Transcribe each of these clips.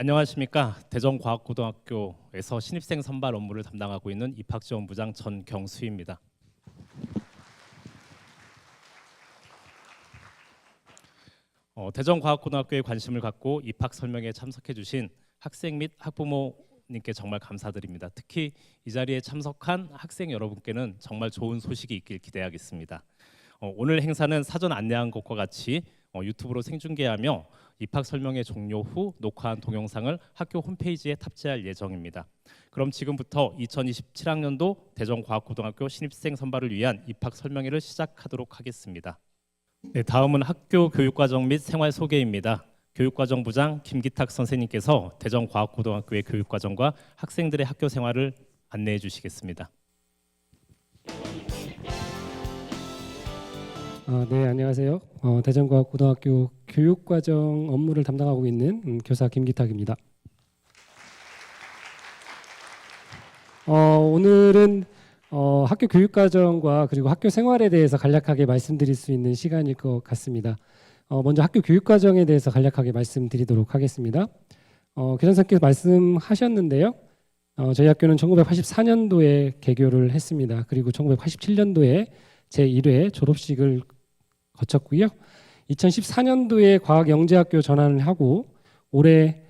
안녕하십니까. 대전과학고등학교에서 신입생 선발 업무를 담당하고 있는 입학지원부장 전경수입니다. 대전과학고등학교에 관심을 갖고 입학 설명에 참석해 주신 학생 및 학부모님께 정말 감사드립니다. 특히 이 자리에 참석한 학생 여러분께는 정말 좋은 소식이 있길 기대하겠습니다. 오늘 행사는 사전 안내한 것과 같이 유튜브로 생중계하며 입학 설명회 종료 후 녹화한 동영상을 학교 홈페이지에 탑재할 예정입니다. 그럼 지금부터 2027학년도 대전과학고등학교 신입생 선발을 위한 입학 설명회를 시작하도록 하겠습니다. 네, 다음은 학교 교육과정 및 생활 소개입니다. 교육과정부장 김기탁 선생님께서 대전과학고등학교의 교육과정과 학생들의 학교 생활을 안내해 주시겠습니다. 네, 안녕하세요. 대전과학고등학교 교육과정 업무를 담당하고 있는 교사 김기탁입니다. 오늘은 학교 교육과정과 그리고 학교 생활에 대해서 간략하게 말씀드릴 수 있는 시간일 것 같습니다. 먼저 학교 교육과정에 대해서 간략하게 말씀드리도록 하겠습니다. 교장선생님께서 말씀하셨는데요. 저희 학교는 1984년도에 개교를 했습니다. 그리고 1987년도에 제1회 졸업식을 거쳤고요. 2014년도에 과학영재학교 전환을 하고 올해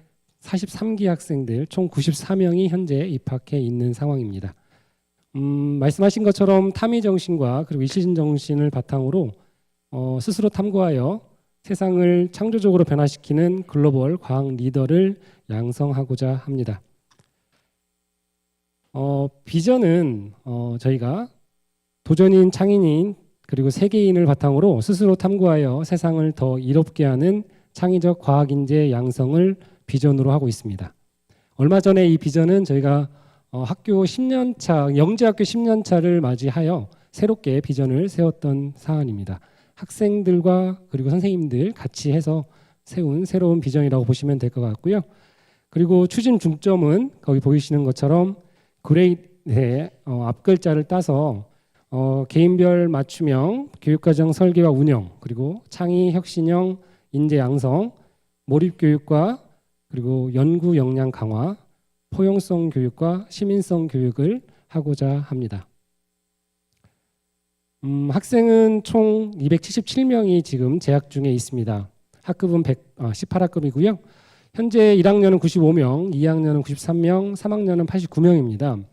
43기 학생들 총 94명이 현재 입학해 있는 상황입니다. 말씀하신 것처럼 탐의정신과 그리고 이시정신을 바탕으로 스스로 탐구하여 세상을 창조적으로 변화시키는 글로벌 과학 리더를 양성하고자 합니다. 비전은 저희가 도전인, 창의인, 그리고 세계인을 바탕으로 스스로 탐구하여 세상을 더 이롭게 하는 창의적 과학인재 양성을 비전으로 하고 있습니다. 얼마 전에 이 비전은 저희가 학교 10년차, 영재학교 10년차를 맞이하여 새롭게 비전을 세웠던 사안입니다. 학생들과 그리고 선생님들 같이 해서 세운 새로운 비전이라고 보시면 될 것 같고요. 그리고 추진 중점은 거기 보이시는 것처럼 그레이드의 앞글자를 따서 개인별 맞춤형 교육과정 설계와 운영, 그리고 창의 혁신형 인재 양성, 몰입 교육과 그리고 연구 역량 강화, 포용성 교육과 시민성 교육을 하고자 합니다. 학생은 총 277명이 지금 재학 중에 있습니다. 학급은 18학급이고요. 현재 1학년은 95명, 2학년은 93명, 3학년은 89명입니다.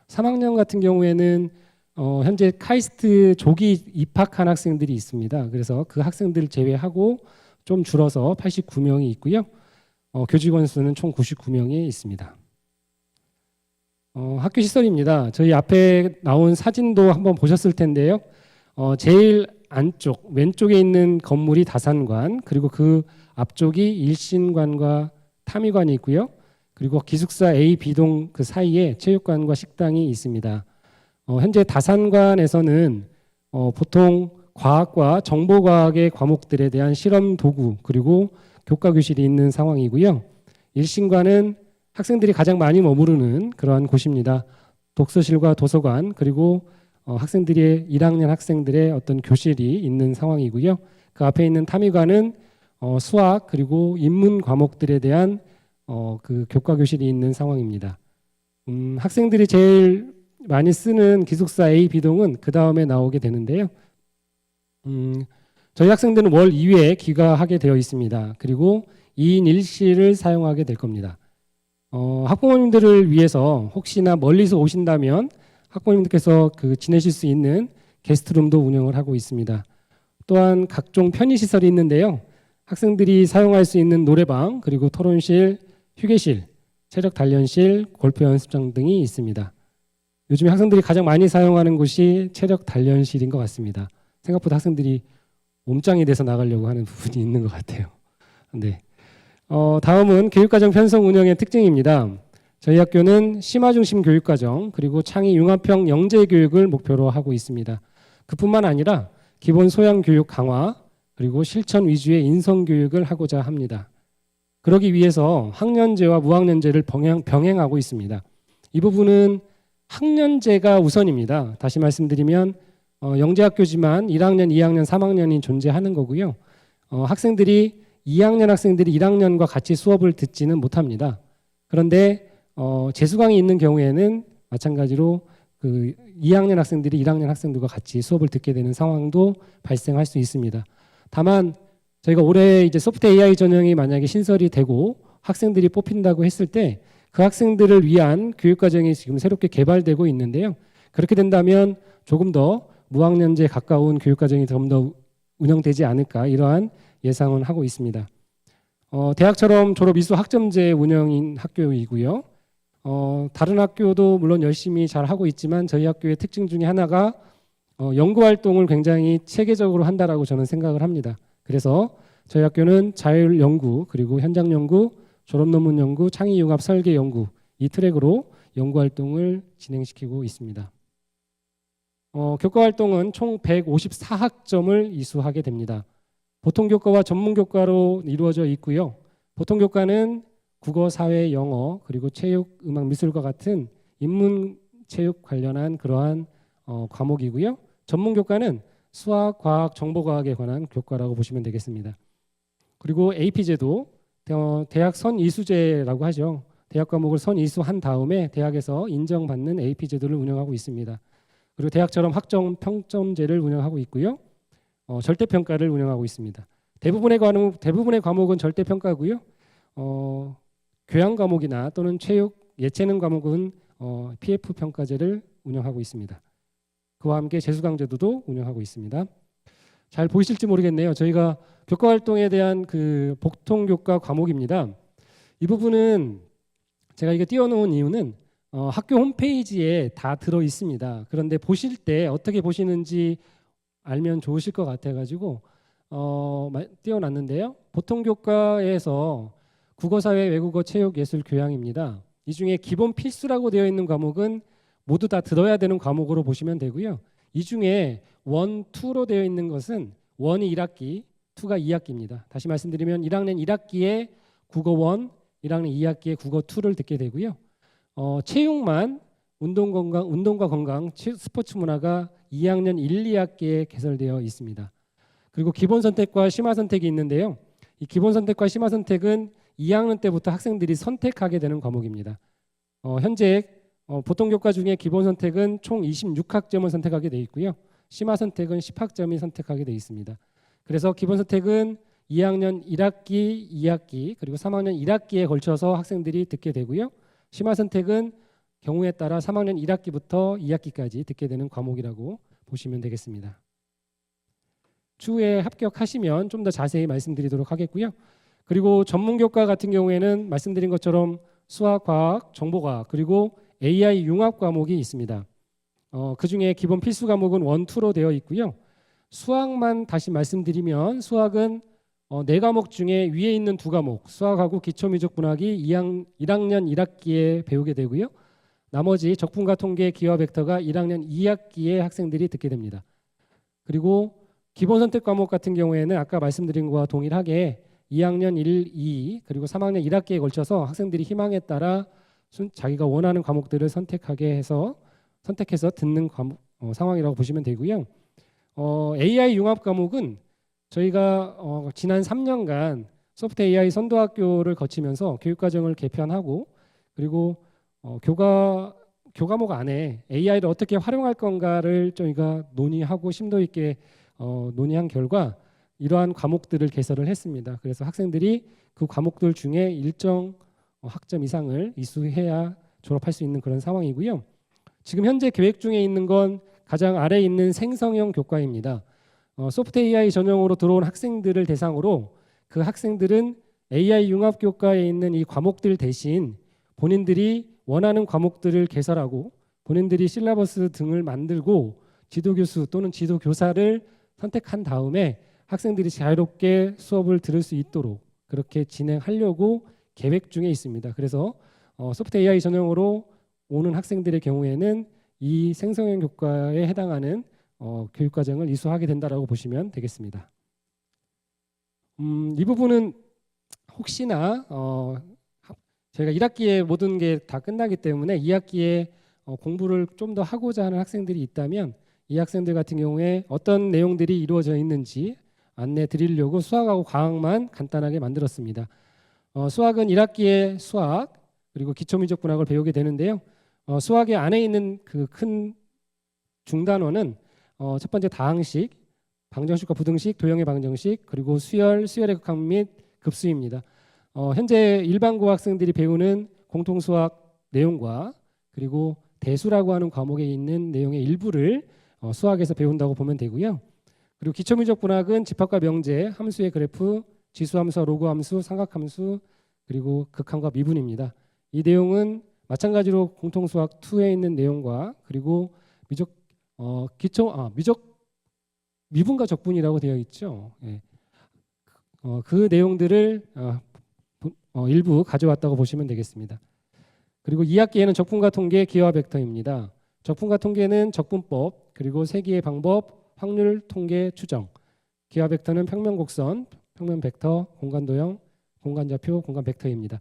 3학년 같은 경우에는 현재 카이스트 조기 입학한 학생들이 있습니다. 그래서 그 학생들을 제외하고 좀 줄어서 89명이 있고요. 교직원 수는 총 99명이 있습니다. 학교 시설입니다. 저희 앞에 나온 사진도 한번 보셨을 텐데요. 제일 안쪽 왼쪽에 있는 건물이 다산관, 그리고 그 앞쪽이 일신관과 탐의관이 있고요. 그리고 기숙사 A, B동 그 사이에 체육관과 식당이 있습니다. 현재 다산관에서는 보통 과학과 정보과학의 과목들에 대한 실험 도구 그리고 교과 교실이 있는 상황이고요. 일신관은 학생들이 가장 많이 머무르는 그러한 곳입니다. 독서실과 도서관 그리고 학생들의 1학년 학생들의 어떤 교실이 있는 상황이고요. 그 앞에 있는 탐의관은 수학 그리고 인문 과목들에 대한 그 교과 교실이 있는 상황입니다. 학생들이 제일 많이 쓰는 기숙사 A, B동은 그 다음에 나오게 되는데요. 저희 학생들은 월 2회 귀가하게 되어 있습니다. 그리고 2인 1실을 사용하게 될 겁니다. 학부모님들을 위해서 혹시나 멀리서 오신다면 학부모님들께서 지내실 수 있는 게스트룸도 운영을 하고 있습니다. 또한 각종 편의시설이 있는데요. 학생들이 사용할 수 있는 노래방, 그리고 토론실, 휴게실, 체력 단련실, 골프 연습장 등이 있습니다. 요즘에 학생들이 가장 많이 사용하는 곳이 체력 단련실인 것 같습니다. 생각보다 학생들이 몸짱이 돼서 나가려고 하는 부분이 있는 것 같아요. 네. 다음은 교육과정 편성 운영의 특징입니다. 저희 학교는 심화 중심 교육과정 그리고 창의 융합형 영재 교육을 목표로 하고 있습니다. 그뿐만 아니라 기본 소양 교육 강화 그리고 실천 위주의 인성 교육을 하고자 합니다. 그러기 위해서 학년제와 무학년제를 병행하고 있습니다. 이 부분은 학년제가 우선입니다. 다시 말씀드리면 영재학교지만 1학년, 2학년, 3학년이 존재하는 거고요. 학생들이 2학년 학생들이 1학년과 같이 수업을 듣지는 못합니다. 그런데 재수강이 있는 경우에는 마찬가지로 그 2학년 학생들이 1학년 학생들과 같이 수업을 듣게 되는 상황도 발생할 수 있습니다. 다만 저희가 올해 이제 소프트 AI 전형이 만약에 신설이 되고 학생들이 뽑힌다고 했을 때 그 학생들을 위한 교육 과정이 지금 새롭게 개발되고 있는데요. 그렇게 된다면 조금 더 무학년제에 가까운 교육 과정이 좀 더 운영되지 않을까 이러한 예상은 하고 있습니다. 대학처럼 졸업 이수 학점제 운영인 학교이고요. 다른 학교도 물론 열심히 잘 하고 있지만 저희 학교의 특징 중에 하나가 연구 활동을 굉장히 체계적으로 한다라고 저는 생각을 합니다. 그래서 저희 학교는 자율 연구 그리고 현장 연구, 졸업 논문 연구, 창의 융합 설계 연구 이 트랙으로 연구 활동을 진행시키고 있습니다. 교과 활동은 총 154학점을 이수하게 됩니다. 보통 교과와 전문 교과로 이루어져 있고요. 보통 교과는 국어, 사회, 영어, 그리고 체육, 음악, 미술과 같은 인문 체육 관련한 그러한 과목이고요. 전문 교과는 수학, 과학, 정보과학에 관한 교과라고 보시면 되겠습니다. 그리고 AP제도 대학 선이수제라고 하죠. 대학 과목을 선이수한 다음에 대학에서 인정받는 AP제도를 운영하고 있습니다. 그리고 대학처럼 학점 평점제를 운영하고 있고요. 절대평가를 운영하고 있습니다. 대부분의 과목은 절대평가고요. 교양 과목이나 또는 체육, 예체능 과목은 PF 평가제를 운영하고 있습니다. 그와 함께 재수강제도도 운영하고 있습니다. 잘 보이실지 모르겠네요. 저희가 교과 활동에 대한 그 복통 교과 과목입니다. 이 부분은 제가 이거 띄워놓은 이유는 학교 홈페이지에 다 들어 있습니다. 그런데 보실 때 어떻게 보시는지 알면 좋으실 것 같아가지고 띄워놨는데요. 보통 교과에서 국어, 사회, 외국어, 체육, 예술, 교양입니다. 이 중에 기본 필수라고 되어 있는 과목은 모두 다 들어야 되는 과목으로 보시면 되고요. 이 중에 1, 2로 되어 있는 것은 1이 1학기, 2가 2학기입니다. 다시 말씀드리면 1학년 1학기에 국어 1, 1학년 2학기에 국어 2를 듣게 되고요. 체육만 운동과 건강, 스포츠 문화가 2학년 1, 2학기에 개설되어 있습니다. 그리고 기본 선택과 심화 선택이 있는데요. 이 기본 선택과 심화 선택은 2학년 때부터 학생들이 선택하게 되는 과목입니다. 현재 보통 교과 중에 기본 선택은 총 26학점을 선택하게 되어 있고요. 심화 선택은 10학점이 선택하게 되어 있습니다. 그래서 기본 선택은 2학년 1학기, 2학기 그리고 3학년 1학기에 걸쳐서 학생들이 듣게 되고요. 심화 선택은 경우에 따라 3학년 1학기부터 2학기까지 듣게 되는 과목이라고 보시면 되겠습니다. 추후에 합격하시면 좀 더 자세히 말씀드리도록 하겠고요. 그리고 전문교과 같은 경우에는 말씀드린 것처럼 수학, 과학, 정보과학 그리고 AI 융합 과목이 있습니다. 그중에 기본 필수 과목은 1, 2로 되어 있고요. 수학만 다시 말씀드리면 수학은 4과목 중에 위에 있는 2과목 수학하고 기초민족문학이 1학년 1학기에 배우게 되고요. 나머지 적분과 통계, 기하, 벡터가 1학년 2학기에 학생들이 듣게 됩니다. 그리고 기본 선택 과목 같은 경우에는 아까 말씀드린 것과 동일하게 2학년 1, 2 그리고 3학년 1학기에 걸쳐서 학생들이 희망에 따라 자기가 원하는 과목들을 선택해서 듣는 상황이라고 보시면 되고요. AI 융합 과목은 저희가 지난 3년간 소프트 AI 선도학교를 거치면서 교육과정을 개편하고 그리고 교과목 안에 AI를 어떻게 활용할 건가를 저희가 논의하고 심도 있게 논의한 결과 이러한 과목들을 개설을 했습니다. 그래서 학생들이 그 과목들 중에 일정 학점 이상을 이수해야 졸업할 수 있는 그런 상황이고요. 지금 현재 계획 중에 있는 건 가장 아래에 있는 생성형 교과입니다. 소프트 AI 전형으로 들어온 학생들을 대상으로 그 학생들은 AI 융합 교과에 있는 이 과목들 대신 본인들이 원하는 과목들을 개설하고 본인들이 실라버스 등을 만들고 지도교수 또는 지도교사를 선택한 다음에 학생들이 자유롭게 수업을 들을 수 있도록 그렇게 진행하려고 계획 중에 있습니다. 그래서 소프트 AI 전형으로 오는 학생들의 경우에는 이 생성형 교과에 해당하는 교육과정을 이수하게 된다라고 보시면 되겠습니다. 이 부분은 혹시나 저희가 1학기에 모든 게 다 끝나기 때문에 2학기에 공부를 좀 더 하고자 하는 학생들이 있다면 이 학생들 같은 경우에 어떤 내용들이 이루어져 있는지 안내 드리려고 수학하고 과학만 간단하게 만들었습니다. 수학은 1학기에 수학 그리고 기초민족문학을 배우게 되는데요. 수학의 안에 있는 그 큰 중단원은 첫 번째 다항식, 방정식과 부등식, 도형의 방정식, 그리고 수열의 극학 및 급수입니다. 현재 일반고 학생들이 배우는 공통수학 내용과 그리고 대수라고 하는 과목에 있는 내용의 일부를 수학에서 배운다고 보면 되고요. 그리고 기초민족문학은 집합과 명제, 함수의 그래프, 지수함수와 로그함수, 삼각함수, 그리고 극함과 미분입니다. 이 내용은 마찬가지로 공통수학 2에 있는 내용과 그리고 미분과 적분이라고 되어 있죠. 예. 그 내용들을 일부 가져왔다고 보시면 되겠습니다. 그리고 2학기에는 적분과 통계, 기하 벡터입니다. 적분과 통계는 적분법, 그리고 세기의 방법, 확률, 통계, 추정. 기하 벡터는 평면 곡선, 평면 벡터, 공간 도형, 공간 좌표, 공간 벡터입니다.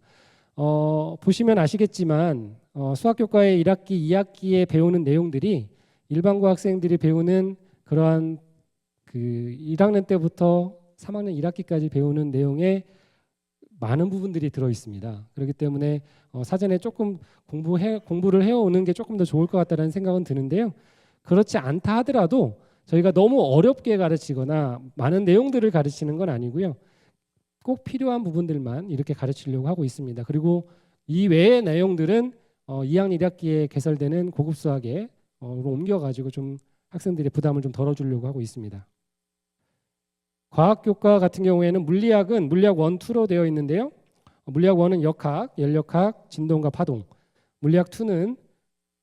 보시면 아시겠지만 수학교과의 1학기, 2학기에 배우는 내용들이 일반고 학생들이 배우는 그러한 그 1학년 때부터 3학년 1학기까지 배우는 내용에 많은 부분들이 들어 있습니다. 그렇기 때문에 사전에 조금 공부를 해오는 게 조금 더 좋을 것 같다는 생각은 드는데요. 그렇지 않다 하더라도 저희가 너무 어렵게 가르치거나 많은 내용들을 가르치는 건 아니고요. 꼭 필요한 부분들만 이렇게 가르치려고 하고 있습니다. 그리고 이 외의 내용들은 2학년 1학기에 개설되는 고급 수학에 옮겨가지고 좀 학생들의 부담을 좀 덜어주려고 하고 있습니다. 과학교과 같은 경우에는 물리학은 물리학 1, 2로 되어 있는데요. 물리학 1은 역학, 열역학, 진동과 파동. 물리학 2는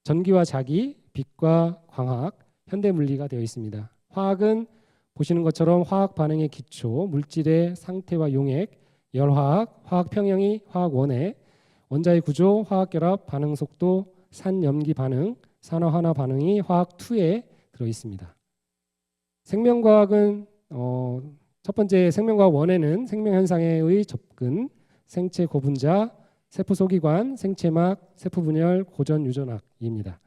전기와 자기, 빛과 광학, 현대물리가 되어 있습니다. 화학은 보시는 것처럼 화학 반응의 기초, 물질의 상태와 용액, 열화학, 화학 평형이 화학 1에, 원자의 구조, 화학 결합, 반응 속도, 산 염기 반응, 산화 환화 반응이 화학 2에 들어 있습니다. 생명과학은 첫 번째 생명과학 1에는 생명현상의 접근, 생체 고분자, 세포 소기관, 생체막, 세포 분열, 고전 유전학입니다.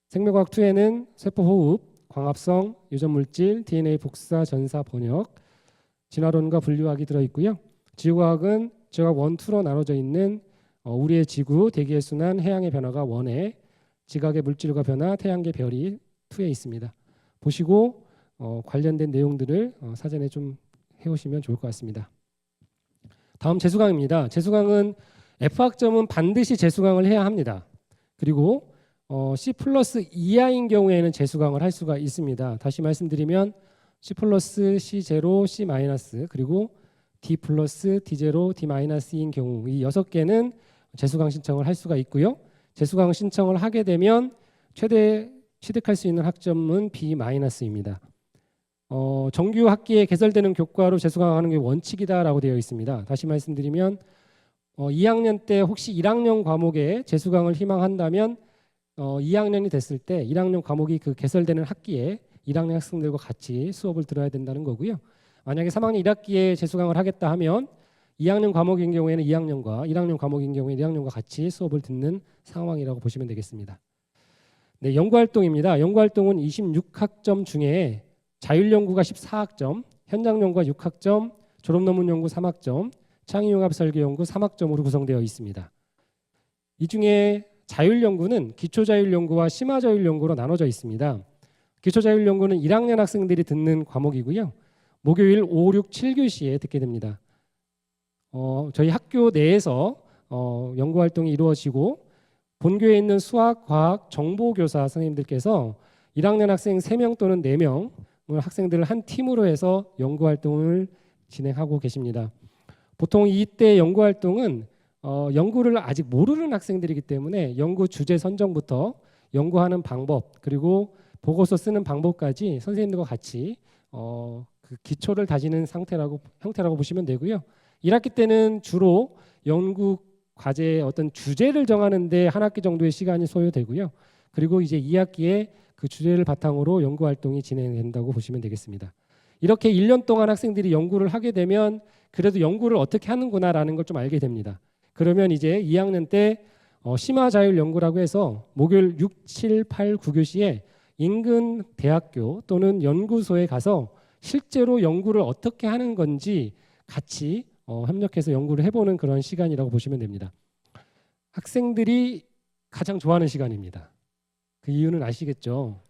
생명과학 2에는 세포 호흡, 광합성, 유전물질, DNA 복사, 전사, 번역, 진화론과 분류학이 들어있고요. 지구과학은 지구과학 1, 2로 나눠져 있는 우리의 지구, 대기의 순환, 해양의 변화가 1에, 지각의 물질과 변화, 태양계 별이 2에 있습니다. 보시고 관련된 내용들을 사전에 좀 해오시면 좋을 것 같습니다. 다음 재수강입니다. 재수강은 F학점은 반드시 재수강을 해야 합니다. 그리고 C 플러스 이하인 경우에는 재수강을 할 수가 있습니다. 다시 말씀드리면 C 플러스, C0, C 마이너스 그리고 D 플러스, D0, D 마이너스인 경우 이 6개는 재수강 신청을 할 수가 있고요. 재수강 신청을 하게 되면 최대 취득할 수 있는 학점은 B 마이너스입니다. 정규 학기에 개설되는 교과로 재수강하는 게 원칙이다라고 되어 있습니다. 다시 말씀드리면 2학년 때 혹시 1학년 과목에 재수강을 희망한다면 2학년이 됐을 때 1학년 과목이 그 개설되는 학기에 1학년 학생들과 같이 수업을 들어야 된다는 거고요. 만약에 3학년 1학기에 재수강을 하겠다 하면 2학년 과목인 경우에는 2학년과 1학년 과목인 경우에 1학년과 같이 수업을 듣는 상황이라고 보시면 되겠습니다. 네, 연구활동입니다. 연구활동은 26학점 중에 자율연구가 14학점, 현장연구가 6학점, 졸업논문 연구 3학점, 창의융합 설계 연구 3학점으로 구성되어 있습니다. 이 중에 자율연구는 기초자율연구와 심화자율연구로 나눠져 있습니다. 기초자율연구는 1학년 학생들이 듣는 과목이고요. 목요일 5, 6, 7교시에 듣게 됩니다. 저희 학교 내에서 연구활동이 이루어지고 본교에 있는 수학, 과학, 정보교사 선생님들께서 1학년 학생 3명 또는 4명 학생들을 한 팀으로 해서 연구활동을 진행하고 계십니다. 보통 이때 연구활동은 연구를 아직 모르는 학생들이기 때문에 연구 주제 선정부터 연구하는 방법 그리고 보고서 쓰는 방법까지 선생님들과 같이 그 기초를 다지는 형태라고 보시면 되고요. 1학기 때는 주로 연구 과제의 어떤 주제를 정하는데 한 학기 정도의 시간이 소요되고요. 그리고 이제 2학기에 그 주제를 바탕으로 연구 활동이 진행된다고 보시면 되겠습니다. 이렇게 1년 동안 학생들이 연구를 하게 되면 그래도 연구를 어떻게 하는구나라는 걸 좀 알게 됩니다. 그러면 이제 2학년 때 심화자율 연구라고 해서 목요일 6, 7, 8, 9교시에 인근 대학교 또는 연구소에 가서 실제로 연구를 어떻게 하는 건지 같이 협력해서 연구를 해보는 그런 시간이라고 보시면 됩니다. 학생들이 가장 좋아하는 시간입니다. 그 이유는 아시겠죠?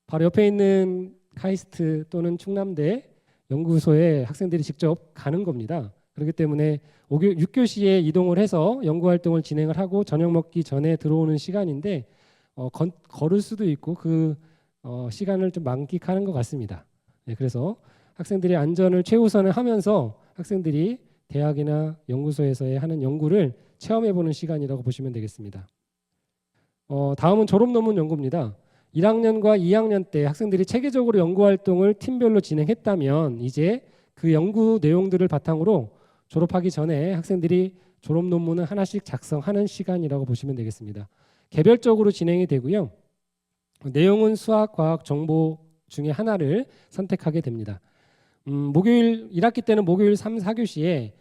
바로 옆에 있는 카이스트 또는 충남대 연구소에 학생들이 직접 가는 겁니다. 그렇기 때문에 6교시에 이동을 해서 연구활동을 진행을 하고 저녁 먹기 전에 들어오는 시간인데 걸을 수도 있고 그 시간을 좀 만끽하는 것 같습니다. 네, 그래서 학생들의 안전을 최우선을 하면서 학생들이 대학이나 연구소에서의 하는 연구를 체험해보는 시간이라고 보시면 되겠습니다. 다음은 졸업 논문 연구입니다. 1학년과 2학년 때 학생들이 체계적으로 연구활동을 팀별로 진행했다면 이제 그 연구 내용들을 바탕으로 졸업하기 전에 학생들이 졸업 논문을 하나씩 작성하는 시간이라고 보시면 되겠습니다. 개별적으로 진행이 되고요. 내용은 수학, 과학, 정보 중에 하나를 선택하게 됩니다. 목요일 1학기 때는 목요일 3, 4교시에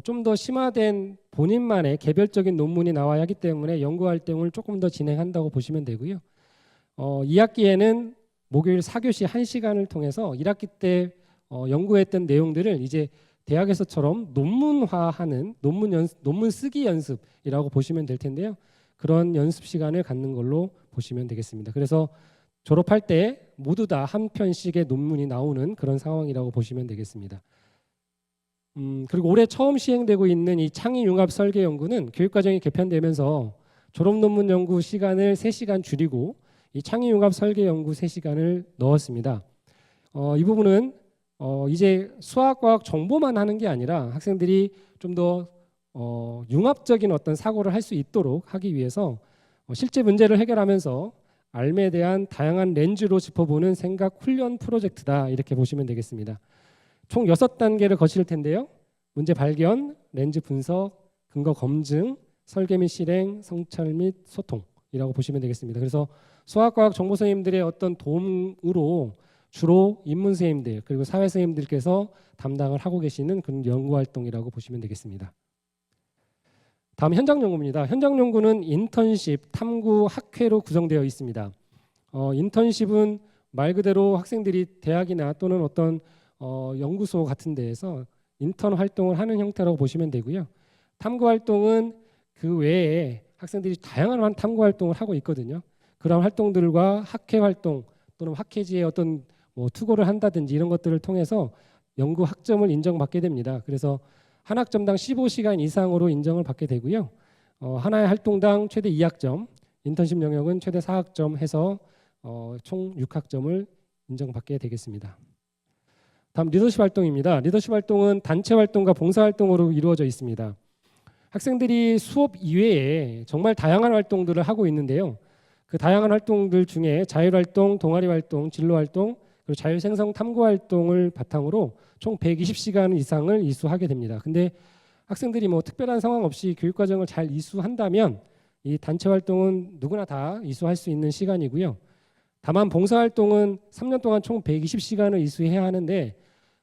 좀 더 심화된 본인만의 개별적인 논문이 나와야 하기 때문에 연구활동을 조금 더 진행한다고 보시면 되고요. 2학기에는 목요일 4교시 1시간을 통해서 1학기 때 연구했던 내용들을 이제 대학에서처럼 논문화하는 논문 쓰기 연습이라고 보시면 될 텐데요. 그런 연습 시간을 갖는 걸로 보시면 되겠습니다. 그래서 졸업할 때 모두 다 한 편씩의 논문이 나오는 그런 상황이라고 보시면 되겠습니다. 그리고 올해 처음 시행되고 있는 이 창의융합 설계 연구는 교육과정이 개편되면서 졸업 논문 연구 시간을 3시간 줄이고 이 창의융합 설계 연구 3시간을 넣었습니다. 이 부분은 이제 수학과학 정보만 하는 게 아니라 학생들이 좀 더 융합적인 어떤 사고를 할 수 있도록 하기 위해서 실제 문제를 해결하면서 알매에 대한 다양한 렌즈로 짚어보는 생각 훈련 프로젝트다 이렇게 보시면 되겠습니다. 총 6단계를 거칠 텐데요. 문제 발견, 렌즈 분석, 근거 검증, 설계 및 실행, 성찰 및 소통이라고 보시면 되겠습니다. 그래서 수학과학 정보 선생님들의 어떤 도움으로 주로 인문 선생님들 그리고 사회 선생님들께서 담당을 하고 계시는 그런 연구 활동이라고 보시면 되겠습니다. 다음 현장 연구입니다. 현장 연구는 인턴십, 탐구, 학회로 구성되어 있습니다. 인턴십은 말 그대로 학생들이 대학이나 또는 어떤 연구소 같은 데에서 인턴 활동을 하는 형태라고 보시면 되고요. 탐구 활동은 그 외에 학생들이 다양한 탐구 활동을 하고 있거든요. 그런 활동들과 학회 활동 또는 학회지에 어떤 투고를 한다든지 이런 것들을 통해서 연구 학점을 인정받게 됩니다. 그래서 한 학점당 15시간 이상으로 인정을 받게 되고요. 하나의 활동당 최대 2학점, 인턴십 영역은 최대 4학점 해서 총 6학점을 인정받게 되겠습니다. 다음 리더십 활동입니다. 리더십 활동은 단체 활동과 봉사 활동으로 이루어져 있습니다. 학생들이 수업 이외에 정말 다양한 활동들을 하고 있는데요. 그 다양한 활동들 중에 자율활동, 동아리 활동, 진로활동, 그리고 자율생성 탐구 활동을 바탕으로 총 120시간 이상을 이수하게 됩니다. 근데 학생들이 특별한 상황 없이 교육과정을 잘 이수한다면 이 단체 활동은 누구나 다 이수할 수 있는 시간이고요. 다만 봉사활동은 3년 동안 총 120시간을 이수해야 하는데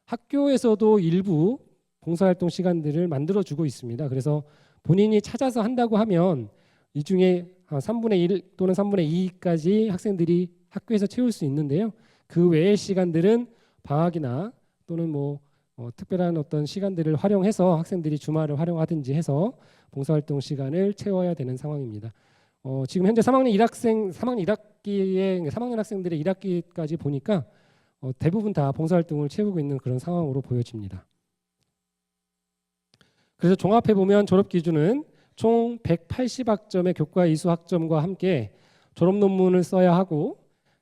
학교에서도 일부 봉사활동 시간들을 만들어주고 있습니다. 그래서 본인이 찾아서 한다고 하면 이 중에 3분의 1 또는 3분의 2까지 학생들이 학교에서 채울 수 있는데요. 그 외의 시간들은 방학이나 또는 특별한 어떤 시간들을 활용해서 학생들이 주말을 활용하든지 해서 봉사활동 시간을 채워야 되는 상황입니다. 지금 현재 3학년 3학년 학생들의 1학기까지 보니까 대부분 다 봉사활동을 채우고 있는 그런 상황으로 보여집니다. 그래서 종합해 보면 졸업 기준은 총 180학점의 교과 이수 학점과 함께 졸업 논문을 써야 하고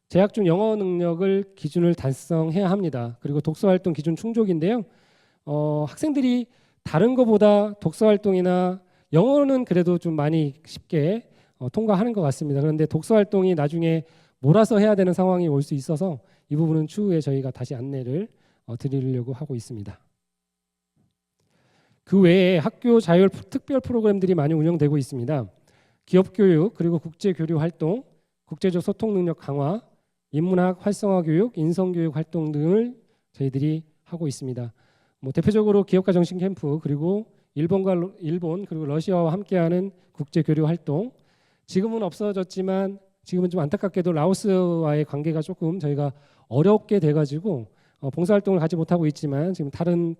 재학 중 영어 능력을 기준을 달성해야 합니다. 그리고 독서활동 기준 충족인데요. 학생들이 다른 것보다 독서활동이나 영어는 그래도 좀 많이 쉽게 통과하는 것 같습니다. 그런데 독서활동이 나중에 몰아서 해야 되는 상황이 올 수 있어서 이 부분은 추후에 저희가 다시 안내를 드리려고 하고 있습니다. 그 외에 학교 자율 특별 프로그램들이 많이 운영되고 있습니다. 기업교육 그리고 국제교류 활동, 국제적 소통 능력 강화, 인문학 활성화 교육, 인성교육 활동 등을 저희들이 하고 있습니다. 대표적으로 기업가 정신 캠프 그리고 일본 그리고 러시아와 함께하는 국제교류 활동, 지금은 없어졌지만 지금은 좀 안타깝게도 라오스와의 관계가 조금 저희가 어렵게 돼가지고 봉사활동을 가지 못하고 있지만 지금 다른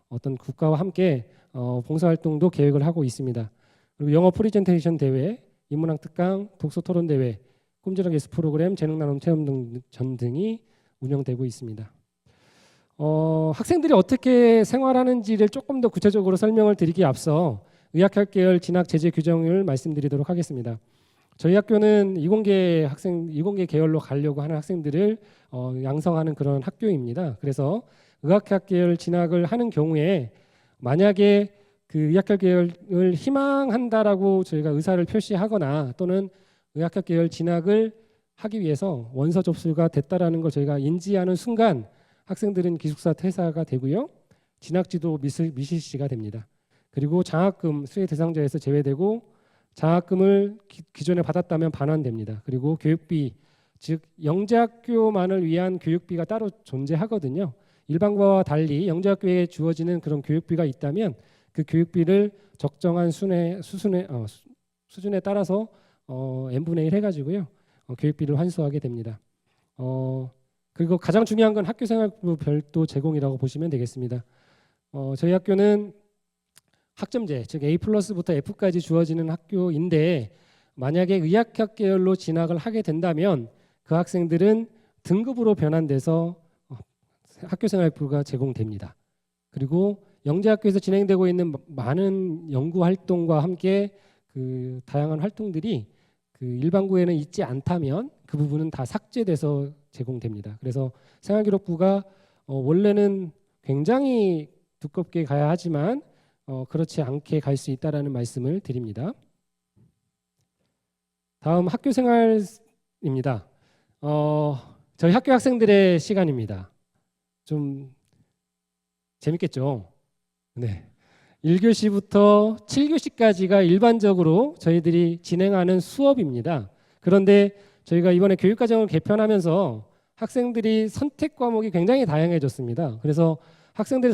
어떤 국가와 함께 봉사활동도 계획을 하고 있습니다. 그리고 영어 프리젠테이션 대회, 인문학 특강, 독서 토론 대회, 꿈지락 예스 프로그램, 재능 나눔 체험 등이 운영되고 있습니다. 학생들이 어떻게 생활하는지를 조금 더 구체적으로 설명을 드리기에 앞서 의학학 계열 진학 제재 규정을 말씀드리도록 하겠습니다. 저희 학교는 이공계 계열로 가려고 하는 학생들을 양성하는 그런 학교입니다. 그래서 의학학 계열 진학을 하는 경우에 만약에 그 의학학 계열을 희망한다라고 저희가 의사를 표시하거나 또는 의학학 계열 진학을 하기 위해서 원서 접수가 됐다라는 걸 저희가 인지하는 순간 학생들은 기숙사 퇴사가 되고요. 진학지도 미실시가 됩니다. 그리고 장학금 수혜 대상자에서 제외되고 장학금을 기존에 받았다면 반환됩니다. 그리고 교육비, 즉 영재학교만을 위한 교육비가 따로 존재하거든요. 일반고와 달리 영재학교에 주어지는 그런 교육비가 있다면 그 교육비를 적정한 수준에 따라서 n분의 1 해가지고요. 교육비를 환수하게 됩니다. 그리고 가장 중요한 건 학교생활부 별도 제공이라고 보시면 되겠습니다. 저희 학교는 학점제, 즉 A+부터 F까지 주어지는 학교인데 만약에 의학학 계열로 진학을 하게 된다면 그 학생들은 등급으로 변환돼서 학교생활부가 제공됩니다. 그리고 영재학교에서 진행되고 있는 많은 연구 활동과 함께 그 다양한 활동들이 그 일반고에는 있지 않다면 그 부분은 다 삭제돼서 제공됩니다. 그래서 생활기록부가 원래는 굉장히 두껍게 가야 하지만 그렇지 않게 갈 수 있다라는 말씀을 드립니다. 다음 학교생활입니다. 저희 학교 학생들의 시간입니다. 좀 재밌겠죠? 네. 1교시부터 7교시까지가 일반적으로 저희들이 진행하는 수업입니다. 그런데 저희가 이번에 교육과정을 개편하면서 학생들이 선택 과목이 굉장히 다양해졌습니다. 그래서 학생들의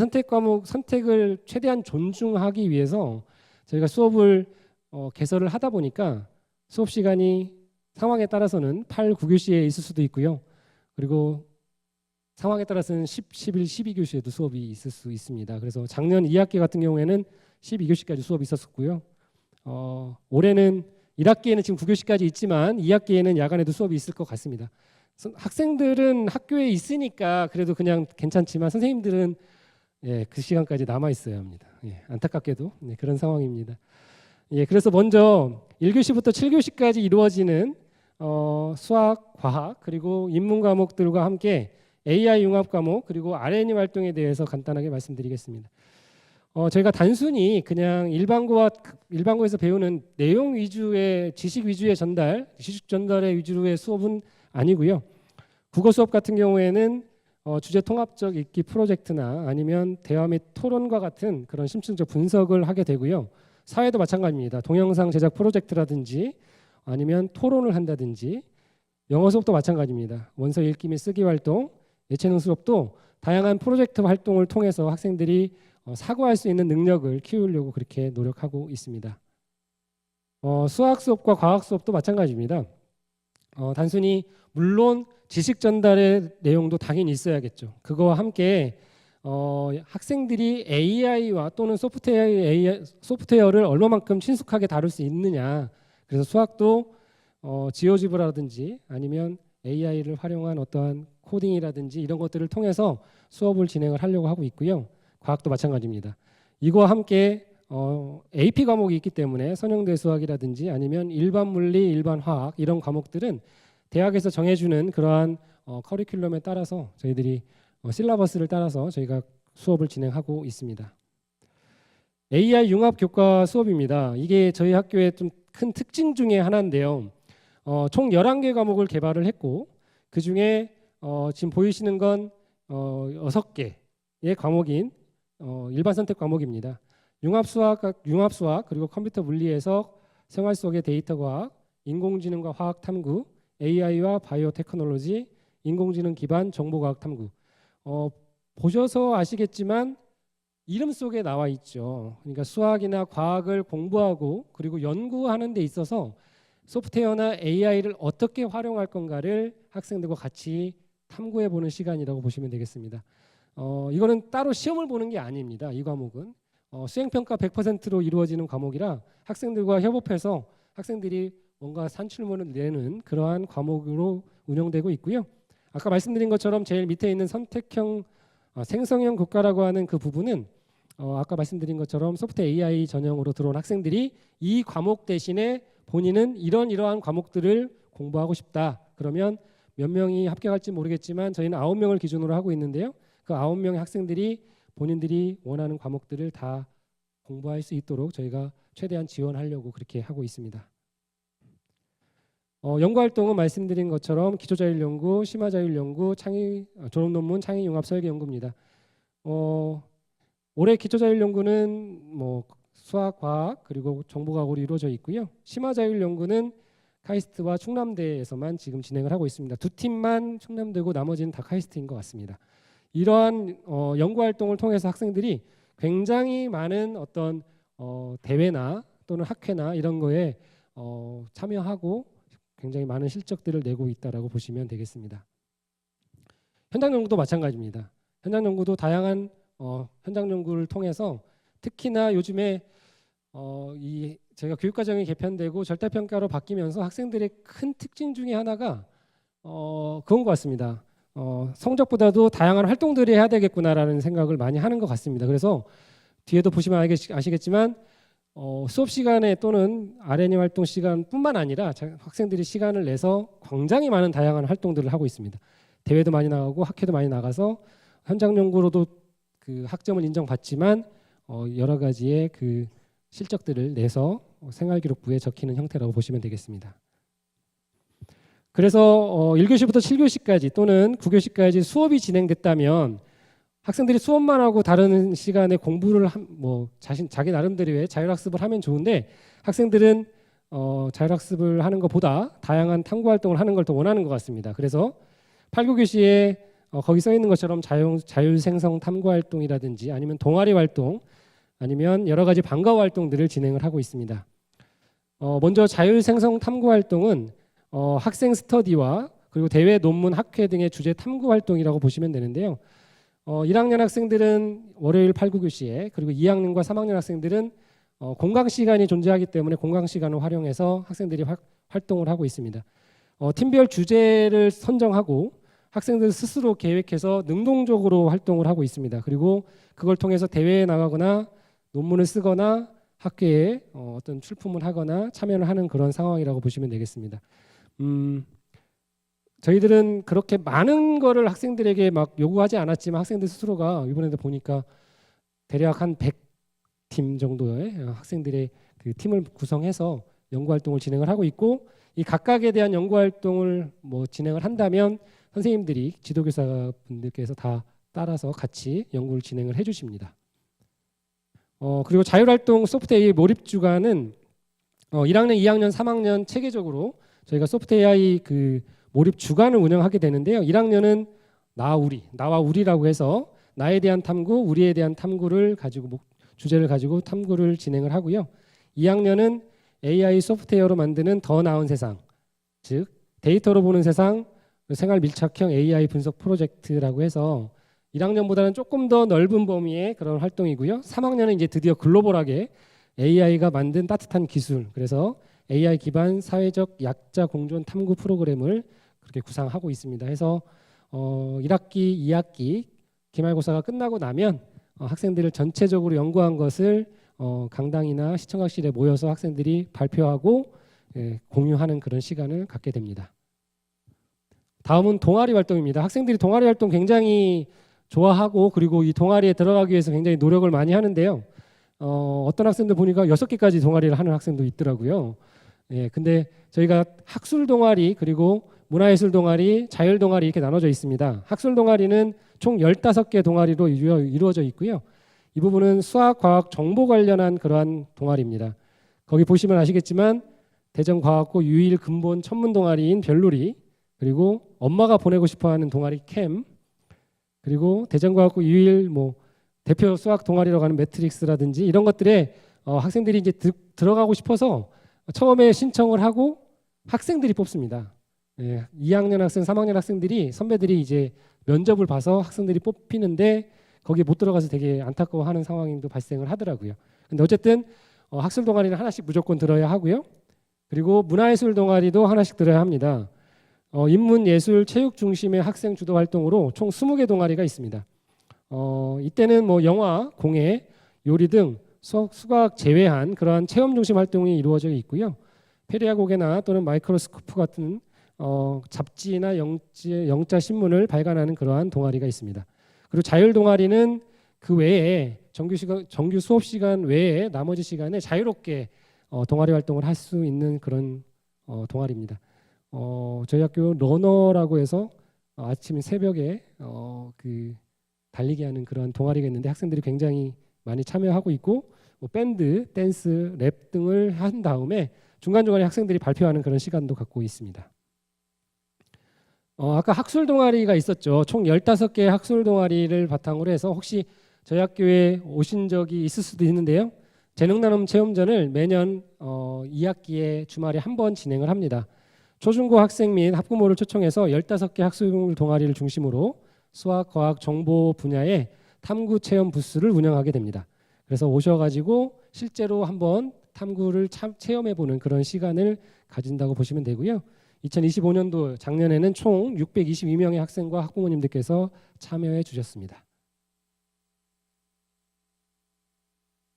선택을 최대한 존중하기 위해서 저희가 수업을 개설을 하다 보니까 수업 시간이 상황에 따라서는 8, 9교시에 있을 수도 있고요. 그리고 상황에 따라서는 10, 11, 12교시에도 수업이 있을 수 있습니다. 그래서 작년 2학기 같은 경우에는 12교시까지 수업이 있었고요. 올해는 1학기에는 지금 9교시까지 있지만 2학기에는 야간에도 수업이 있을 것 같습니다. 학생들은 학교에 있으니까 그래도 그냥 괜찮지만 선생님들은 그 시간까지 남아 있어야 합니다. 안타깝게도 그런 상황입니다. 그래서 먼저 1교시부터 7교시까지 이루어지는 수학, 과학 그리고 인문 과목들과 함께 AI 융합 과목 그리고 R&D 활동에 대해서 간단하게 말씀드리겠습니다. 저희가 단순히 그냥 일반고에서 배우는 내용 위주의 지식 위주의 지식 전달의 위주의 수업은 아니고요. 국어 수업 같은 경우에는 주제 통합적 읽기 프로젝트나 아니면 대화 및 토론과 같은 그런 심층적 분석을 하게 되고요. 사회도 마찬가지입니다. 동영상 제작 프로젝트라든지 아니면 토론을 한다든지 영어 수업도 마찬가지입니다. 원서 읽기 및 쓰기 활동, 예체능 수업도 다양한 프로젝트 활동을 통해서 학생들이 사고할 수 있는 능력을 키우려고 그렇게 노력하고 있습니다. 수학 수업과 과학 수업도 마찬가지입니다. 단순히 물론 지식 전달의 내용도 당연히 있어야겠죠. 그거와 함께 학생들이 AI와 또는 소프트웨어를 얼마만큼 친숙하게 다룰 수 있느냐. 그래서 수학도 지오지브라든지 아니면 AI를 활용한 어떠한 코딩이라든지 이런 것들을 통해서 수업을 진행을 하려고 하고 있고요. 과학도 마찬가지입니다. 이거와 함께 AP 과목이 있기 때문에 선형대 수학이라든지 아니면 일반 물리, 일반 화학 이런 과목들은 대학에서 정해주는 그러한 커리큘럼에 따라서 저희들이 실라버스를 따라서 저희가 수업을 진행하고 있습니다. AI 융합 교과 수업입니다. 이게 저희 학교의 좀 큰 특징 중에 하나인데요. 총 11개 과목을 개발을 했고 그 중에 지금 보이시는 건 6개의 과목인 일반 선택 과목입니다. 융합 수학 그리고 컴퓨터 물리 해석, 생활 속의 데이터 과학, 인공지능과 화학 탐구, AI와 바이오 테크놀로지, 인공지능 기반 정보과학 탐구. 보셔서 아시겠지만 이름 속에 나와 있죠. 그러니까 수학이나 과학을 공부하고 그리고 연구하는 데 있어서 소프트웨어나 AI를 어떻게 활용할 건가를 학생들과 같이 탐구해 보는 시간이라고 보시면 되겠습니다. 이거는 따로 시험을 보는 게 아닙니다. 이 과목은 수행평가 100%로 이루어지는 과목이라 학생들과 협업해서 학생들이 뭔가 산출문을 내는 그러한 과목으로 운영되고 있고요. 아까 말씀드린 것처럼 제일 밑에 있는 선택형 생성형 국가라고 하는 그 부분은 아까 말씀드린 것처럼 소프트 AI 전형으로 들어온 학생들이 이 과목 대신에 본인은 이러한 과목들을 공부하고 싶다. 그러면 몇 명이 합격할지 모르겠지만 저희는 9명을 기준으로 하고 있는데요. 그 9명의 학생들이 본인들이 원하는 과목들을 다 공부할 수 있도록 저희가 최대한 지원하려고 그렇게 하고 있습니다. 연구활동은 말씀드린 것처럼 기초자율연구, 심화자율연구, 졸업논문 창의융합설계연구입니다. 올해 기초자율연구는 뭐 수학, 과학 그리고 정보과학으로 이루어져 있고요. 심화자율연구는 카이스트와 충남대에서만 지금 진행을 하고 있습니다. 두 팀만 충남대고 나머지는 다 카이스트인 것 같습니다. 이러한 연구활동을 통해서 학생들이 굉장히 많은 어떤 대회나 또는 학회나 이런 거에 참여하고 굉장히 많은 실적들을 내고 있다라고 보시면 되겠습니다. 현장 연구도 마찬가지입니다. 현장 연구도 다양한 현장 연구를 통해서 특히나 요즘에 제가 교육과정이 개편되고 절대평가로 바뀌면서 학생들의 큰 특징 중에 하나가 그런 것 같습니다. 성적보다도 다양한 활동들을 해야 되겠구나라는 생각을 많이 하는 것 같습니다. 그래서 뒤에도 보시면 아시겠지만 수업 시간에 또는 R&E 활동 시간뿐만 아니라 학생들이 시간을 내서 굉장히 많은 다양한 활동들을 하고 있습니다. 대회도 많이 나가고 학회도 많이 나가서 현장 연구로도 그 학점을 인정받지만 여러 가지의 그 실적들을 내서 생활기록부에 적히는 형태라고 보시면 되겠습니다. 그래서 1교시부터 7교시까지 또는 9교시까지 수업이 진행됐다면 학생들이 수업만 하고 다른 시간에 공부를 자기 나름대로의 자율학습을 하면 좋은데 학생들은 자율학습을 하는 것보다 다양한 탐구활동을 하는 걸 더 원하는 것 같습니다. 그래서 8, 9교시에 거기 써 있는 것처럼 자율생성 탐구활동이라든지 아니면 동아리 활동 아니면 여러 가지 방과 활동들을 진행을 하고 있습니다. 먼저 자율생성 탐구활동은 학생 스터디와 그리고 대외 논문 학회 등의 주제 탐구 활동이라고 보시면 되는데요. 1학년 학생들은 월요일 8, 9교시에 그리고 2학년과 3학년 학생들은 공강 시간이 존재하기 때문에 공강 시간을 활용해서 학생들이 활동을 하고 있습니다. 팀별 주제를 선정하고 학생들 스스로 계획해서 능동적으로 활동을 하고 있습니다. 그리고 그걸 통해서 대회에 나가거나 논문을 쓰거나 학회에 어떤 출품을 하거나 참여를 하는 그런 상황이라고 보시면 되겠습니다. 저희들은 그렇게 많은 거를 학생들에게 막 요구하지 않았지만 학생들 스스로가 이번에도 보니까 대략 한 100팀 정도의 학생들의 그 팀을 구성해서 연구활동을 진행을 하고 있고 이 각각에 대한 연구활동을 진행을 한다면 선생님들이 지도교사분들께서 다 따라서 같이 연구를 진행을 해주십니다. 그리고 자율활동 소프트 AI 몰입 주간은 1학년, 2학년, 3학년 체계적으로 저희가 소프트 AI 그 몰입 주간을 운영하게 되는데요. 1학년은 나와 우리라고 해서 나에 대한 탐구, 우리에 대한 탐구를 가지고 주제를 가지고 탐구를 진행을 하고요. 2학년은 AI 소프트웨어로 만드는 더 나은 세상, 즉 데이터로 보는 세상, 생활 밀착형 AI 분석 프로젝트라고 해서 1학년보다는 조금 더 넓은 범위의 그런 활동이고요. 3학년은 이제 드디어 글로벌하게 AI가 만든 따뜻한 기술, 그래서 AI 기반 사회적 약자 공존 탐구 프로그램을 그렇게 구상하고 있습니다. 해서 1학기, 2학기 기말고사가 끝나고 나면 학생들을 전체적으로 연구한 것을 강당이나 시청각실에 모여서 학생들이 발표하고 공유하는 그런 시간을 갖게 됩니다. 다음은 동아리 활동입니다. 학생들이 동아리 활동 굉장히 좋아하고 그리고 이 동아리에 들어가기 위해서 굉장히 노력을 많이 하는데요. 어떤 학생들 보니까 6개까지 동아리를 하는 학생도 있더라고요. 근데 저희가 학술 동아리 그리고 문화예술 동아리, 자율 동아리 이렇게 나눠져 있습니다. 학술 동아리는 총 15개 동아리로 이루어져 있고요. 이 부분은 수학, 과학, 정보 관련한 그러한 동아리입니다. 거기 보시면 아시겠지만 대전과학고 유일 근본 천문 동아리인 별놀이, 그리고 엄마가 보내고 싶어하는 동아리 캠, 그리고 대전과학고 유일 대표 수학 동아리라고 하는 매트릭스라든지 이런 것들에 학생들이 이제 들어가고 싶어서 처음에 신청을 하고 학생들이 뽑습니다. 예, 2학년 학생, 3학년 학생들이 선배들이 이제 면접을 봐서 학생들이 뽑히는데 거기에 못 들어가서 되게 안타까워하는 상황도 발생을 하더라고요. 근데 어쨌든 학술 동아리는 하나씩 무조건 들어야 하고요. 그리고 문화예술 동아리도 하나씩 들어야 합니다. 인문, 예술, 체육 중심의 학생 주도 활동으로 총 20개 동아리가 있습니다. 이때는 뭐 영화, 공예, 요리 등 수학 제외한 그러한 체험 중심 활동이 이루어져 있고요. 페리아고개나 또는 마이크로스코프 같은 잡지나 영자 신문을 발간하는 그러한 동아리가 있습니다. 그리고 자율 동아리는 그 외에 정규 수업 시간 외에 나머지 시간에 자유롭게 동아리 활동을 할 수 있는 그런 동아리입니다. 저희 학교 러너라고 해서 아침 새벽에 그 달리기 하는 그런 동아리가 있는데 학생들이 굉장히 많이 참여하고 있고 뭐 밴드, 댄스, 랩 등을 한 다음에 중간중간에 학생들이 발표하는 그런 시간도 갖고 있습니다. 아까 학술 동아리가 있었죠. 총 15개의 학술 동아리를 바탕으로 해서 혹시 저희 학교에 오신 적이 있을 수도 있는데요. 재능나눔 체험전을 매년 2학기에 주말에 한 번 진행을 합니다. 초중고 학생 및 학부모를 초청해서 15개 학술 동아리를 중심으로 수학, 과학, 정보 분야의 탐구 체험 부스를 운영하게 됩니다. 그래서 오셔가지고 실제로 한번 탐구를 체험해보는 그런 시간을 가진다고 보시면 되고요. 2025년도 작년에는 총 622명의 학생과 학부모님들께서 참여해 주셨습니다.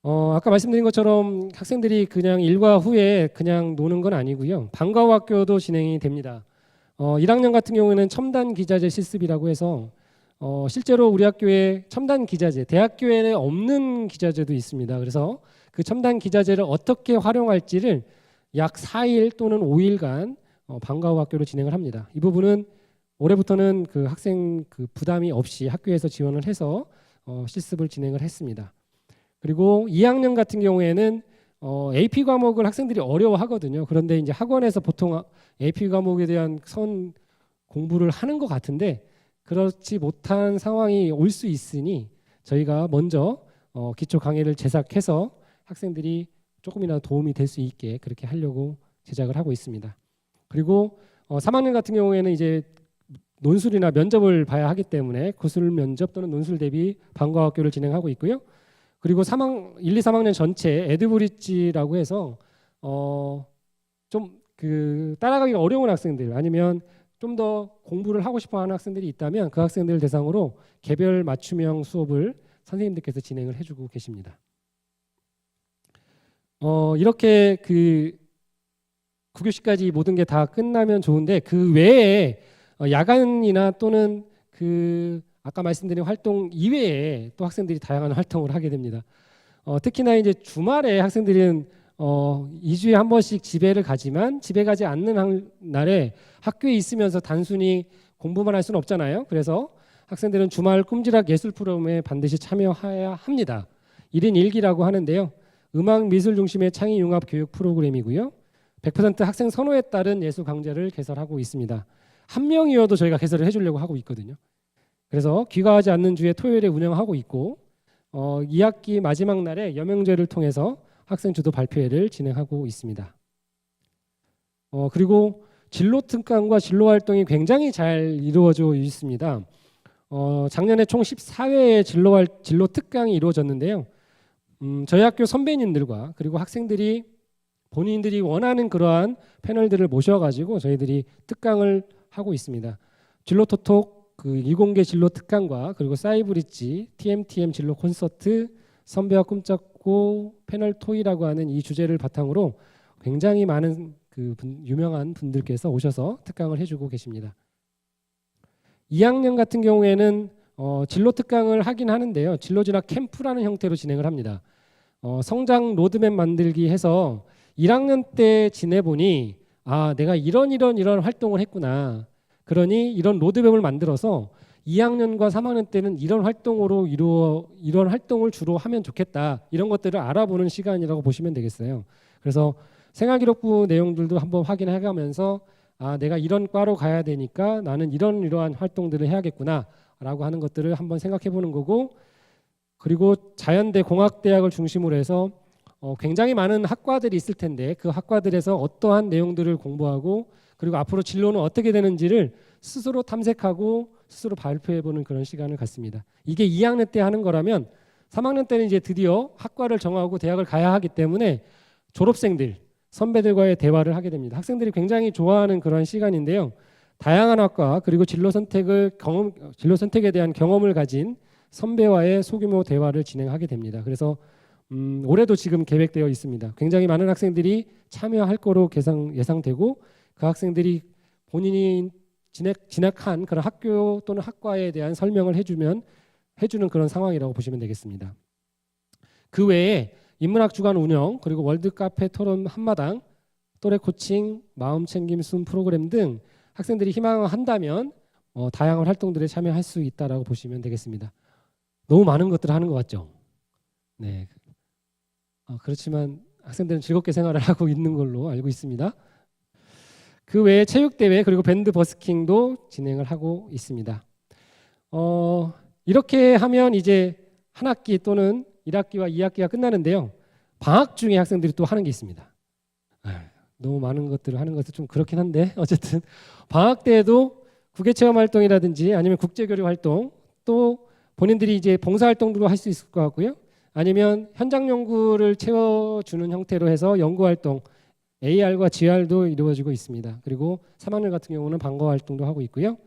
아까 말씀드린 것처럼 학생들이 그냥 일과 후에 그냥 노는 건 아니고요. 방과 후 학교도 진행이 됩니다. 1학년 같은 경우에는 첨단 기자재 실습이라고 해서 실제로 우리 학교에 첨단 기자재, 대학교에 없는 기자재도 있습니다. 그래서 그 첨단 기자재를 어떻게 활용할지를 약 4일 또는 5일간 방과 후 학교로 진행을 합니다. 이 부분은 올해부터는 그 학생 그 부담이 없이 학교에서 지원을 해서 실습을 진행을 했습니다. 그리고 2학년 같은 경우에는 AP 과목을 학생들이 어려워하거든요. 그런데 이제 학원에서 보통 AP 과목에 대한 선 공부를 하는 것 같은데 그렇지 못한 상황이 올 수 있으니 저희가 먼저 기초 강의를 제작해서 학생들이 조금이라도 도움이 될 수 있게 그렇게 하려고 제작을 하고 있습니다. 그리고 3학년 같은 경우에는 이제 논술이나 면접을 봐야 하기 때문에 구술 면접 또는 논술 대비 방과 학교를 진행하고 있고요. 그리고 1, 2, 3학년 전체 에드브릿지라고 해서 좀 그 따라가기가 어려운 학생들 아니면 좀 더 공부를 하고 싶어하는 학생들이 있다면 그 학생들을 대상으로 개별 맞춤형 수업을 선생님들께서 진행을 해주고 계십니다. 이렇게 그 9교시까지 모든 게 다 끝나면 좋은데 그 외에 야간이나 또는 그 아까 말씀드린 활동 이외에 또 학생들이 다양한 활동을 하게 됩니다. 특히나 이제 주말에 학생들은 2주에 한 번씩 집회를 가지만 집에 가지 않는 날에 학교에 있으면서 단순히 공부만 할 수는 없잖아요. 그래서 학생들은 주말 꿈지락 예술 프로그램에 반드시 참여해야 합니다. 1인 1기라고 하는데요. 음악 미술 중심의 창의 융합 교육 프로그램이고요. 100% 학생 선호에 따른 예술 강좌를 개설하고 있습니다. 한 명이어도 저희가 개설을 해주려고 하고 있거든요. 그래서 귀가하지 않는 주에 토요일에 운영하고 있고 2학기 마지막 날에 여명제를 통해서 학생 주도 발표회를 진행하고 있습니다. 그리고 진로 특강과 진로 활동이 굉장히 잘 이루어져 있습니다. 작년에 총 14회의 진로 특강이 이루어졌는데요. 저희 학교 선배님들과 그리고 학생들이 본인들이 원하는 그러한 패널들을 모셔가지고 저희들이 특강을 하고 있습니다. 진로토톡 그 이공계 진로 특강과 그리고 사이브릿지, TMTM 진로 콘서트, 선배와 꿈잡고 패널 토이라고 하는 이 주제를 바탕으로 굉장히 많은 그 유명한 분들께서 오셔서 특강을 해주고 계십니다. 2학년 같은 경우에는 진로 특강을 하긴 하는데요. 진로진학 캠프라는 형태로 진행을 합니다. 성장 로드맵 만들기 해서 1학년 때 지내보니 내가 이런 활동을 했구나. 그러니 이런 로드맵을 만들어서 2학년과 3학년 때는 이런 활동을 주로 하면 좋겠다. 이런 것들을 알아보는 시간이라고 보시면 되겠어요. 그래서 생활기록부 내용들도 한번 확인해가면서 내가 이런 과로 가야 되니까 나는 이러한 활동들을 해야겠구나 라고 하는 것들을 한번 생각해 보는 거고, 그리고 자연대 공학대학을 중심으로 해서 굉장히 많은 학과들이 있을 텐데 그 학과들에서 어떠한 내용들을 공부하고 그리고 앞으로 진로는 어떻게 되는지를 스스로 탐색하고 스스로 발표해보는 그런 시간을 갖습니다. 이게 2학년 때 하는 거라면 3학년 때는 이제 드디어 학과를 정하고 대학을 가야 하기 때문에 졸업생들, 선배들과의 대화를 하게 됩니다. 학생들이 굉장히 좋아하는 그런 시간인데요. 다양한 학과 그리고 진로 선택에 대한 경험을 가진 선배와의 소규모 대화를 진행하게 됩니다. 그래서 올해도 지금 계획되어 있습니다. 굉장히 많은 학생들이 참여할 거로 예상되고 그 학생들이 본인이 진학한 그런 학교 또는 학과에 대한 설명을 해주는 그런 상황이라고 보시면 되겠습니다. 그 외에 인문학 주간 운영 그리고 월드 카페 토론 한마당, 또래 코칭, 마음 챙김 숨 프로그램 등 학생들이 희망한다면 다양한 활동들에 참여할 수 있다라고 보시면 되겠습니다. 너무 많은 것들을 하는 것 같죠? 네. 그렇지만 학생들은 즐겁게 생활을 하고 있는 걸로 알고 있습니다. 그 외에 체육대회 그리고 밴드 버스킹도 진행을 하고 있습니다. 이렇게 하면 이제 한 학기 또는 1학기와 2학기가 끝나는데요. 방학 중에 학생들이 또 하는 게 있습니다. 너무 많은 것들을 하는 것은 좀 그렇긴 한데 어쨌든 방학 때에도 국외체험 활동이라든지 아니면 국제교류 활동 또 본인들이 이제 봉사활동도 할 수 있을 것 같고요. 아니면 현장 연구를 채워주는 형태로 해서 연구활동 AR과 GR도 이루어지고 있습니다. 그리고 3학년 같은 경우는 방과 활동도 하고 있고요.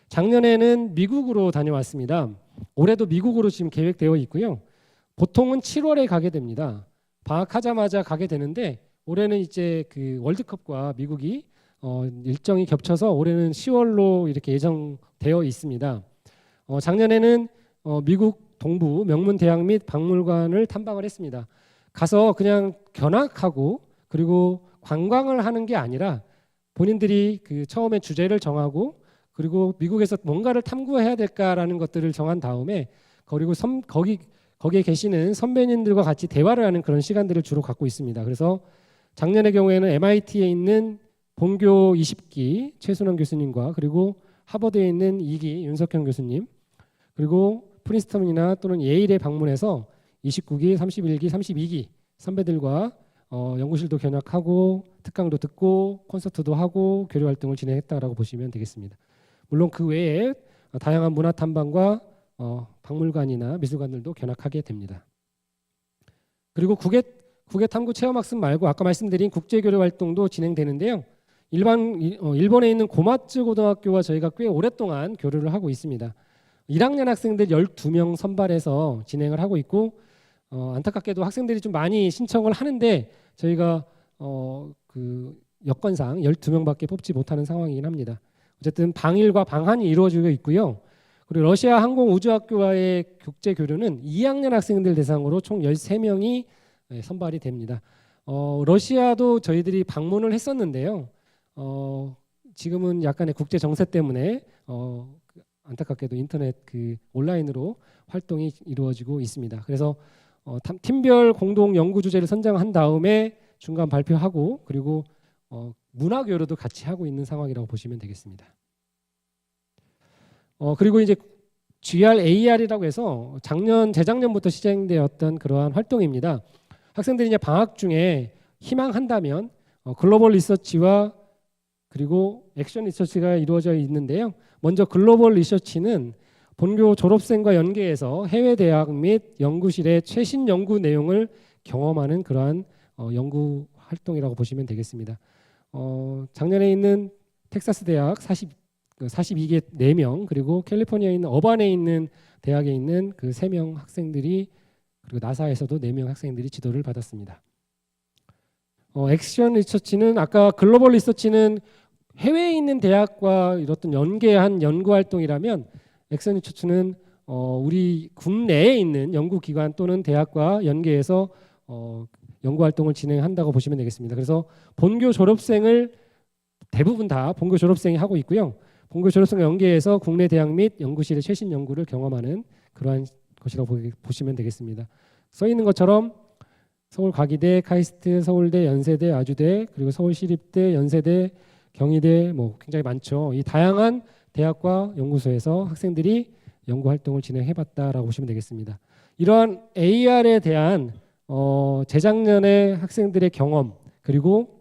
작년에는 미국으로 다녀왔습니다. 올해도 미국으로 지금 계획되어 있고요. 보통은 7월에 가게 됩니다. 방학하자마자 가게 되는데 올해는 이제 그 월드컵과 미국이 일정이 겹쳐서 올해는 10월로 이렇게 예정되어 있습니다. 작년에는 미국 동부 명문 대학 및 박물관을 탐방을 했습니다. 가서 그냥 견학하고 그리고 관광을 하는 게 아니라 본인들이 그 처음에 주제를 정하고 그리고 미국에서 뭔가를 탐구해야 될까라는 것들을 정한 다음에 그리고 거기에 계시는 선배님들과 같이 대화를 하는 그런 시간들을 주로 갖고 있습니다. 그래서 작년의 경우에는 MIT에 있는 본교 20기 최순원 교수님과 그리고 하버드에 있는 2기 윤석현 교수님 그리고 프린스턴이나 또는 예일에 방문해서 29기, 31기, 32기 선배들과 연구실도 견학하고 특강도 듣고 콘서트도 하고 교류 활동을 진행했다라고 보시면 되겠습니다. 물론 그 외에 다양한 문화 탐방과 박물관이나 미술관들도 견학하게 됩니다. 그리고 국외 탐구 체험학습 말고 아까 말씀드린 국제교류 활동도 진행되는데요. 일본에 있는 고마츠 고등학교와 저희가 꽤 오랫동안 교류를 하고 있습니다. 1학년 학생들 12명 선발해서 진행을 하고 있고 안타깝게도 학생들이 좀 많이 신청을 하는데 저희가 그 여건상 12명밖에 뽑지 못하는 상황이긴 합니다. 어쨌든 방일과 방한이 이루어지고 있고요. 그리고 러시아 항공우주학교와의 국제 교류는 2학년 학생들 대상으로 총 13명이 선발이 됩니다. 러시아도 저희들이 방문을 했었는데요. 지금은 약간의 국제 정세 때문에 안타깝게도 인터넷 그 온라인으로 활동이 이루어지고 있습니다. 그래서 팀별 공동 연구 주제를 선정한 다음에 중간 발표하고 그리고 문화 교류도 같이 하고 있는 상황이라고 보시면 되겠습니다. 그리고 이제 GRAR이라고 해서 재작년부터 시행되었던 그러한 활동입니다. 학생들이 이제 방학 중에 희망한다면 글로벌 리서치와 그리고 액션 리서치가 이루어져 있는데요. 먼저 글로벌 리서치는 본교 졸업생과 연계해서 해외 대학 및 연구실의 최신 연구 내용을 경험하는 그러한 연구 활동이라고 보시면 되겠습니다. 작년에 있는 텍사스 대학 42개 4명 그리고 캘리포니아에 있는 어반에 있는 대학에 있는 그 3명 학생들이 그리고 나사에서도 4명 학생들이 지도를 받았습니다. 액션 리서치는 아까 글로벌 리서치는 해외에 있는 대학과 이렇던 연계한 연구 활동이라면 액션 리서치는 우리 국내에 있는 연구기관 또는 대학과 연계해서 연구 활동을 진행한다고 보시면 되겠습니다. 그래서 본교 졸업생을 대부분 다 본교 졸업생이 하고 있고요. 본교 졸업생과 연계해서 국내 대학 및 연구실의 최신 연구를 경험하는 그러한 것이라고 보시면 되겠습니다. 써 있는 것처럼 서울과기대, 카이스트, 서울대, 연세대, 아주대, 그리고 서울시립대, 연세대, 경희대 뭐 굉장히 많죠. 이 다양한 대학과 연구소에서 학생들이 연구 활동을 진행해봤다라고 보시면 되겠습니다. 이러한 AR에 대한 재작년의 학생들의 경험 그리고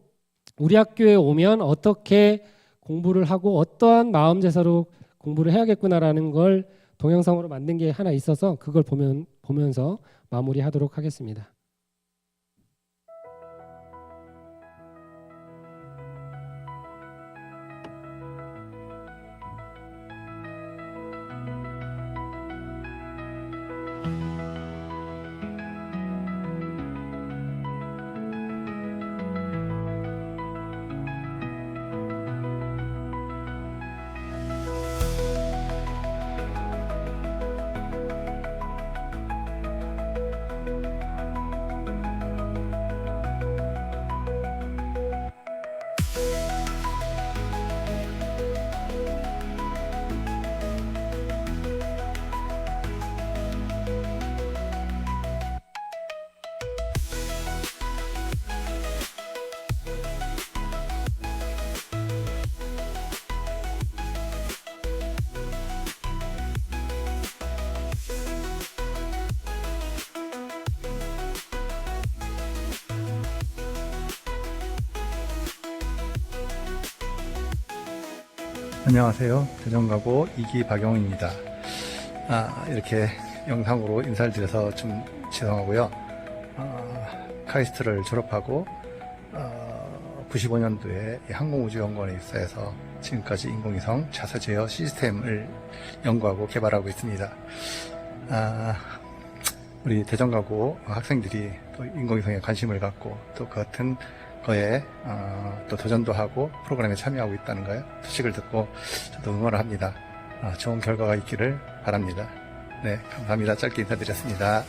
우리 학교에 오면 어떻게 공부를 하고 어떠한 마음 제사로 공부를 해야겠구나라는 걸 동영상으로 만든 게 하나 있어서 그걸 보면서 마무리하도록 하겠습니다. 안녕하세요. 대전가고 2기 박영훈입니다. 이렇게 영상으로 인사를 드려서 좀 죄송하고요. 카이스트를 졸업하고 95년도에 항공우주연구원에 입사해서 지금까지 인공위성 자사 제어 시스템을 연구하고 개발하고 있습니다. 우리 대전가고 학생들이 또 인공위성에 관심을 갖고 또 그 같은 거에 또 도전도 하고 프로그램에 참여하고 있다는 거에 소식을 듣고 저도 응원을 합니다. 좋은 결과가 있기를 바랍니다. 네, 감사합니다. 짧게 인사드렸습니다.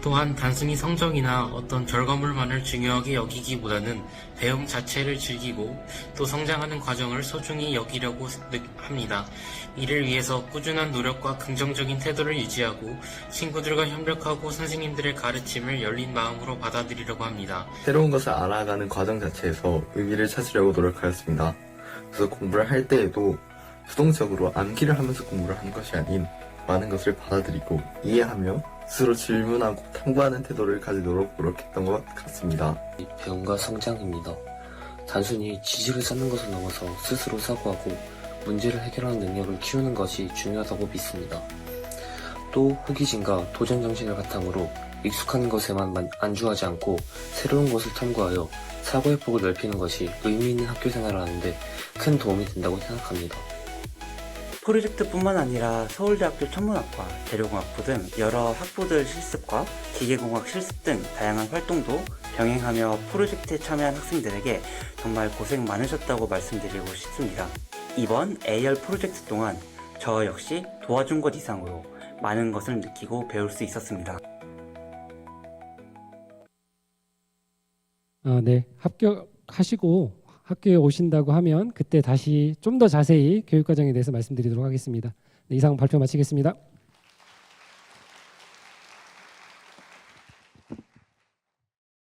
또한 단순히 성적이나 어떤 결과물만을 중요하게 여기기보다는 배움 자체를 즐기고 또 성장하는 과정을 소중히 여기려고 합니다. 이를 위해서 꾸준한 노력과 긍정적인 태도를 유지하고 친구들과 협력하고 선생님들의 가르침을 열린 마음으로 받아들이려고 합니다. 새로운 것을 알아가는 과정 자체에서 의미를 찾으려고 노력하였습니다. 그래서 공부를 할 때에도 수동적으로 암기를 하면서 공부를 하는 것이 아닌 많은 것을 받아들이고 이해하며 스스로 질문하고 탐구하는 태도를 가지도록 노력했던 것 같습니다. 배움과 성장입니다. 단순히 지식을 쌓는 것을 넘어서 스스로 사고하고 문제를 해결하는 능력을 키우는 것이 중요하다고 믿습니다. 또 호기심과 도전 정신을 바탕으로 익숙한 것에만 안주하지 않고 새로운 것을 탐구하여 사고의 폭을 넓히는 것이 의미 있는 학교 생활을 하는데 큰 도움이 된다고 생각합니다. 프로젝트뿐만 아니라 서울대학교 천문학과, 재료공학부 등 여러 학부들 실습과 기계공학 실습 등 다양한 활동도 병행하며 프로젝트에 참여한 학생들에게 정말 고생 많으셨다고 말씀드리고 싶습니다. 이번 AR 프로젝트 동안 저 역시 도와준 것 이상으로 많은 것을 느끼고 배울 수 있었습니다. 네, 합격하시고 학교에 오신다고 하면 그때 다시 좀 더 자세히 교육과정에 대해서 말씀드리도록 하겠습니다. 네, 이상 발표 마치겠습니다.